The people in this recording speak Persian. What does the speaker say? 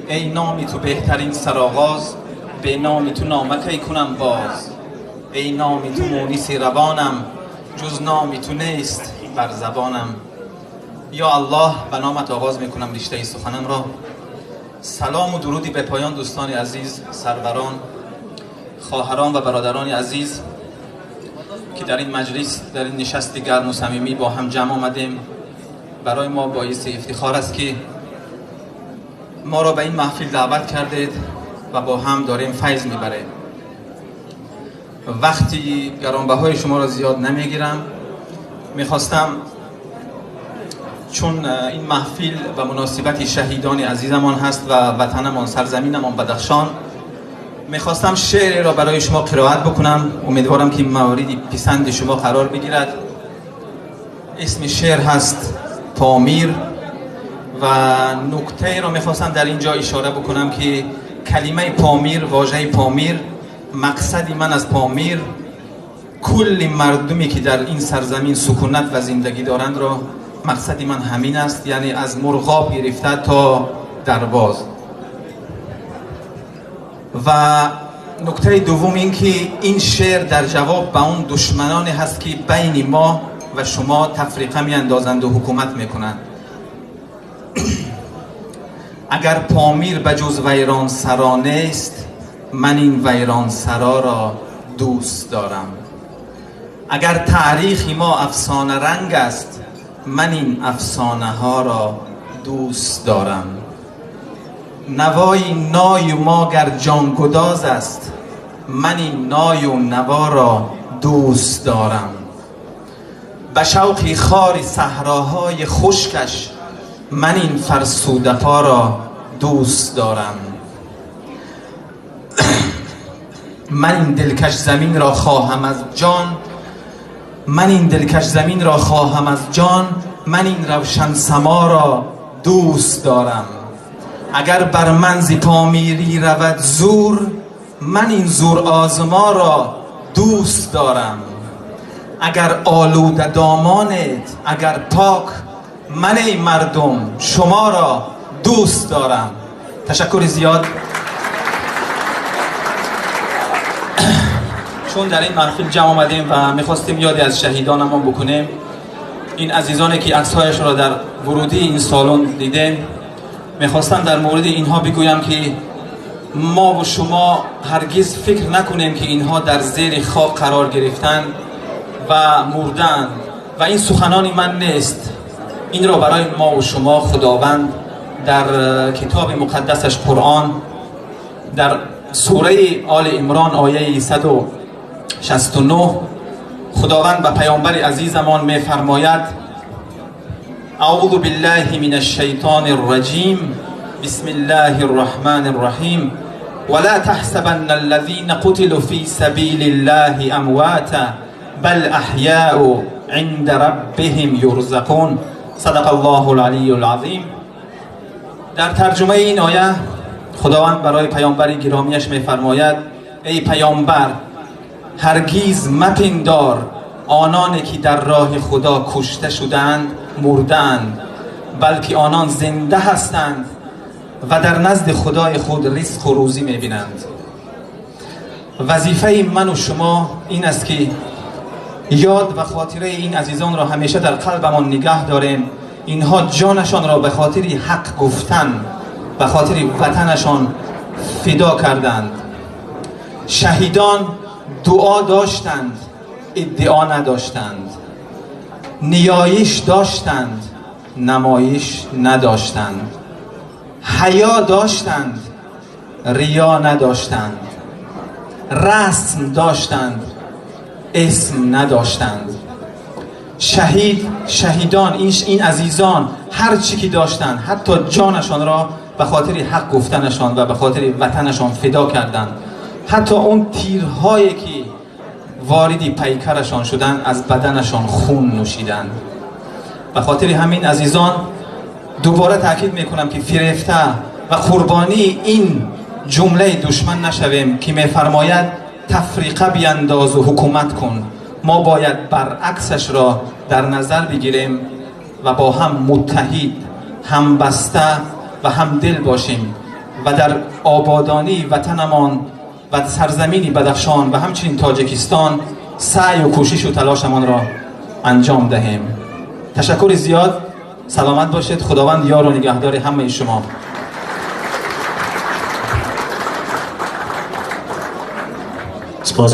ای نامی تو بهترین سرآغاز، به نامی تو نامکی کنم باز. ای نامی تو مونس روانم، جز نامی تو نیست بر زبانم. یا الله، به نامت آغاز میکنم رشته سخنم را. سلام و درودی به پایان دوستان عزیز، سروران، خواهران و برادران عزیز که در این مجلس، در این نشست گرم و صمیمی با هم جمع آمدیم. برای ما باعث افتخار است که ما را به این محفل دعوت کردید و با هم داریم فیض میبریم. وقتی گرانبهای شما را زیاد نمیگیرم، میخواستم چون این محفل و مناسبت شهیدان عزیزمان هست و وطنمان، سرزمینمان بدخشان، میخواستم شعر را برای شما قرائت بکنم. امیدوارم که مورد پسند شما قرار بگیرد. اسم شعر هست پامیر و نکته را میخواستم در اینجا اشاره بکنم که کلمه پامیر، واژه پامیر، مقصدی من از پامیر کل مردمی که در این سرزمین سکونت و زندگی دارند را مقصدی من همین است، یعنی از مرغاب گرفته تا درواز. و نکته دوم این که این شعر در جواب به اون دشمنانی هست که بین ما و شما تفریقه می اندازند و حکومت میکنند. اگر پامیر به جز ویران سرا نیست، من این ویران سرا را دوست دارم. اگر تاریخ ما افسانه رنگ است، من این افسانه ها را دوست دارم. نوای نای ما گر جانگداز است، من این نای و نوا را دوست دارم. به شوق خار صحراهای خشکش، من این فرسوده پا را دوست دارم. من این دلکش زمین را خواهم از جان، من این دلکش زمین را خواهم از جان. من این روشن سما را دوست دارم. اگر بر من ز پامیری رود زور، من این زور آزما را دوست دارم. اگر آلوده دامانت، اگر پاک، من ای مردم شما را دوست دارم. تشکر زیاد. چون در این محفل جمع آمدیم و میخواستیم یادی از شهیدانمون بکنیم، این عزیزانی که عکس‌هایش را در ورودی این سالن دیدیم، میخواستم در مورد اینها بگویم که ما و شما هرگز فکر نکنیم که اینها در زیر خاک قرار گرفتن و مردن و این سخنان من نیست. این را برای ما و شما خداوند در کتاب مقدسش قرآن، در سوره آل عمران آیه 169 خداوند به پیامبر عزیزمان میفرماید: اعوذ بالله من الشیطان الرجیم، بسم الله الرحمن الرحیم، ولا تحسبن الذين قتلوا في سبيل الله امواتا بل احیاء عند ربهم یرزقون. صدق الله العلی العظیم. در ترجمه این آیه خداوند برای پیامبر گرامیش میفرماید: ای پیامبر، هرگیز مپندار آنانی که در راه خدا کشته شدند مردند، بلکه آنان زنده هستند و در نزد خدای خود رزق و روزی میبینند. وظیفه من و شما این است که یاد و خاطره این عزیزان را همیشه در قلبمان نگه داریم. اینها جانشان را به خاطر حق گفتن، به خاطر وطنشان فدا کردند. شهیدان دعا داشتند، ادعا نداشتند. نیایش داشتند، نمایش نداشتند. حیا داشتند، ریا نداشتند. رسم داشتند، اسم نداشتند. شهیدان این عزیزان هر چی که داشتند، حتی جانشان را به خاطر حق گفتنشان و به خاطر وطنشان فدا کردند. حتی اون تیرهایی که واردی پیکرشان شدند از بدنشان خون نوشیدند. به خاطر همین عزیزان دوباره تاکید میکنم که فریفته و قربانی این جمله دشمن نشویم که میفرماید تفریقه بینداز و حکومت کن. ما باید برعکسش را در نظر بگیریم و با هم متحد، هم بسته و هم دل باشیم و در آبادانی وطنمان و سرزمینی بدخشان و همچنین تاجیکستان سعی و کوشش و تلاشمان را انجام دهیم. تشکر زیاد. سلامت باشید. خداوند یار و نگهدار همه شما.